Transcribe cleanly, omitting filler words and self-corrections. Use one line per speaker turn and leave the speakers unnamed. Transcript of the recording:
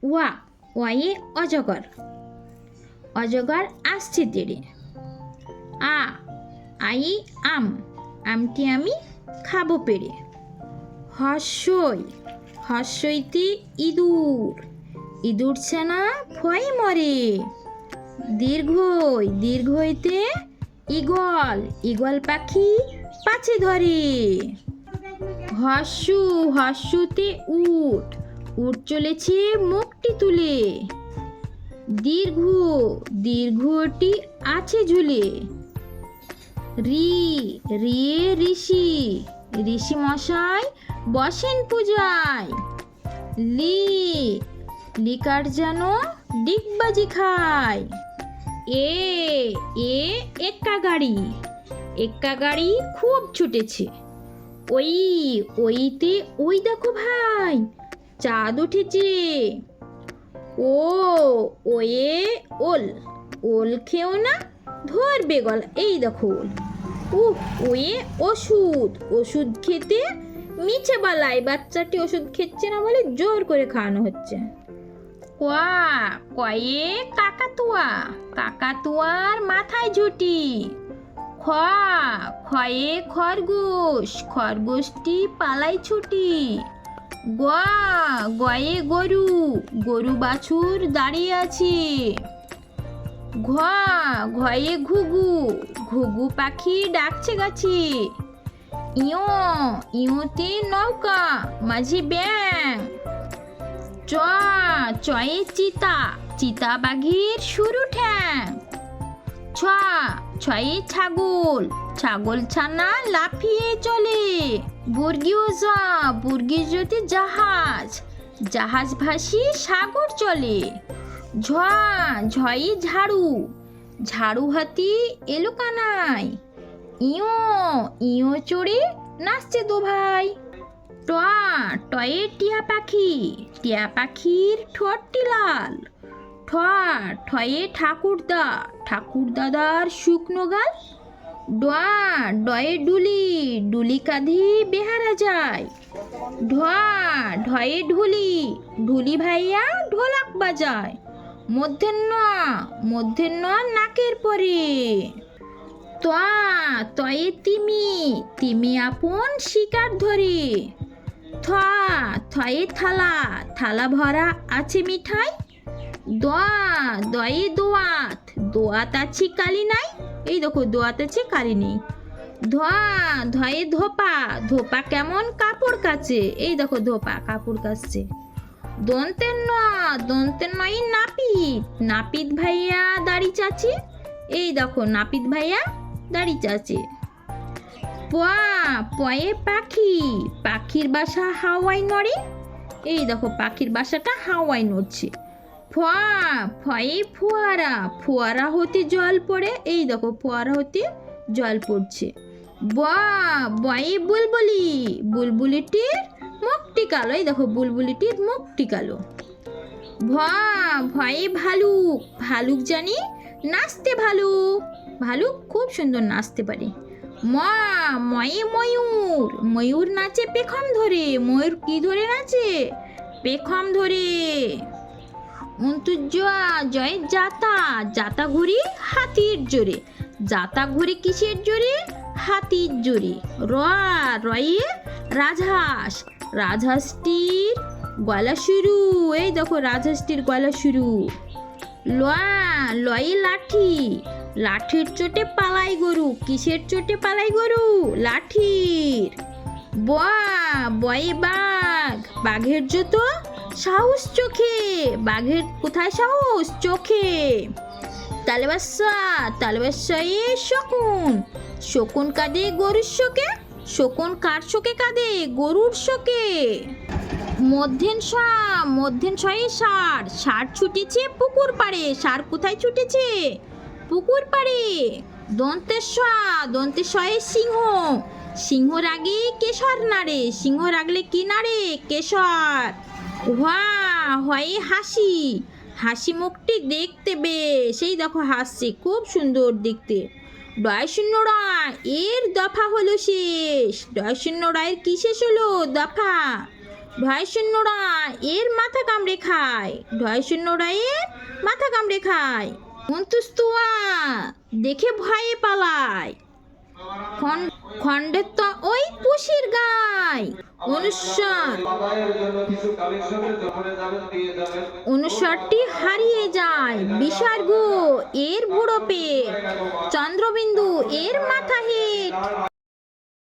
ওয়া, ওয়ায়ে অজগর, অজগর আসছে তেড়ে। আ, আই আম, আমটি আমি খাবো পেড়ে। হর্ষই, হর্ষইতে ইঁদুর, ইঁদুর ছানা ভয়ে মরে। দীর্ঘই, দীর্ঘইতে ঈগল, ঈগল পাখি পাছে ধরে। হর্ষু, হর্ষুতে উট, উট চলেছে মুখটি তুলে। দীর্ঘ, দীর্ঘটি আছে ঝুলে। রি, রিয়ে ঋষি, ঋষি মশাই বসেন পূজায়। লি, লিকার যেন ডিগবাজি খায়। এ, এ এক্কা গাড়ি, এক্কা গাড়ি খুব ছুটেছে। ওই, ওইতে ওই দেখো ভাই, চাঁদ উঠেছে। ও, ওয়ে ওল, ওল খেও না ধরবে গলা, এই দেখো ওল। ওয়ে ওষুধ, ওষুধ খেতে মিছে বলায়, বাচ্চাটি ওষুধ খেচ্ছে না বলে জোর করে খাওয়ানো হচ্ছে। কোয়া, কয়ে কাকাতুয়া, কাকাতুয়ার মাথায় ঝুঁটি। খ, খয়ে খরগোশ, খরগোশটি পালাই ছুটি। গোয়া, গয়ে গরু, গরু বাছুর দাঁড়িয়ে আছে। ঘ, ঘয়ে ঘুঘু, ঘুঘু পাখি ডাকছে গাছে। ইয়ো, ইয়োতে নৌকা মাঝি ব্যাং। চ, চয়ে চিতা, চিতা বাঘের সরু ঠ্যাং। ছ, ছয়ে ছাগল, ছাগল ছানা লাফিয়ে চলে। বর্গীয় জ, বর্গীর জ্যোতি জাহাজ, জাহাজ ভাসি সাগর চলে। ঝ, ঝয়ে ঝাড়ু, ঝাড়ু হাতি এলো কানায়। ইয়ো, ইয়ো চড়ে নাচছে দু ভাই। ট, টয়ে টিয়া পাখি, টিয়া পাখির ঠোঁটটি লাল। ঠ, ঠয়ে ঠাকুরদা, ঠাকুর দাদার শুকনো গাল। ডয়া, ডয়ে ডুলি, ডুলি কাঁধে বেহারা যায়। ঢোয়া, ঢয়ে ঢুলি, ঢুলি ভাইয়া ঢোলক বাজায়। মধ্যাহ্ন, মধ্যাহ্ন নাকের পরে। ত্বয়া, তয়ে তিমি, তিমি আপন শিকার ধরে। থা, থয়ে থালা, থালা ভরা আছে মিঠাই। দোয়া, দয়ে দোয়াত, দোয়াত আছে কালি নাই, এই দেখো দোয়াত আছে কালি নেই। ধোয়া, ধয়ে ধোপা, ধোপা কেমন কাপড় কাচে, এই দেখো ধোপা কাপড় কাচছে। দন্তের ন, দন্তের নয় নাপিত, নাপিত ভাইয়া দাড়ি চাচে, এই দেখো নাপিত ভাইয়া দাড়ি চাচে। পয়া, পয়ে পাখি, পাখির বাসা হাওয়ায় নড়ে, এই দেখো পাখির বাসাটা হাওয়ায় নড়ছে। ফয়া, ফয়ে ফোয়ারা, ফোয়ারা হতে জল পড়ে, এই দেখো ফোয়ারা হতে জল পড়ছে। বা, বয়ে বুলবুলি, বুলবুলিটির মুখটি কালো, এই দেখো বুলবুলিটির মুখটি কালো। ভ, ভয়ে ভালুক, ভালুক জানি নাচতে ভালো, ভালুক খুব সুন্দর নাচতে পারে। ম, ময়ে ময়ূর, ময়ূর নাচে পেখম ধরে, ময়ূর কি ধরে নাচে, পেখম ধরে। অন্তর্জয়া, জয় জাতা, জাতা ঘুরি হাতির জোরে, জাতা ঘুরি কিসের জোরে, হাতির জোরে। র, রয়ে রাজহাঁস, রাজহাঁসটির গলা শুরু, এই দেখো রাজহাঁসটির গলা শুরু। লয়া, লয়ে লাঠি, লাঠির চোটে পালাই গরু, কিসের চোটে পালাই গরু, লাঠির। বয়া, বয়ে বাঘ, বাঘের জুতো সাহস চোখে, বাঘের কোথায় সাহস, চোখে। তালবাসা, তালবাসায়ে শকুন, শকুন কাঁদে গরুর শোকে, শকুন কার শোকে কাঁদে, গরুর শোকে। মধ্যেন স, মধ্যেন শয়ে ষাঁড়, ষাঁড় ছুটেছে পুকুর পাড়ে, ষাঁড় কোথায় ছুটেছে, পুকুর পাড়ে। দন্তের স, দন্তের শয়ে সিংহ, সিংহ রাগে কেশর নাড়ে, সিংহ রাগলে কি নাড়ে, কেশর। হা, হয়ে হাসি, হাসি মুখটি দেখতে বেশ, এই দেখো হাসছে খুব সুন্দর দেখতে। ডয় শূন্য রয়, এর দফা হলো শেষ, ডয় শূন্য রয়ের কি শেষ হলো, দফা। ঢয় শূন্যরা এর মাথা কামড়ে খায়, ঢয় শূন্যরা এর মাথা কামড়ে খায়। মন্তুস্তুয়া দেখে ভয়ে পালায়, খণ্ডের তো ওই পুষির গায়। অনুস্বরটি হারিয়ে যায়, বিসর্গ এর বুড়ো পেট, চন্দ্রবিন্দু এর মাথা হেট,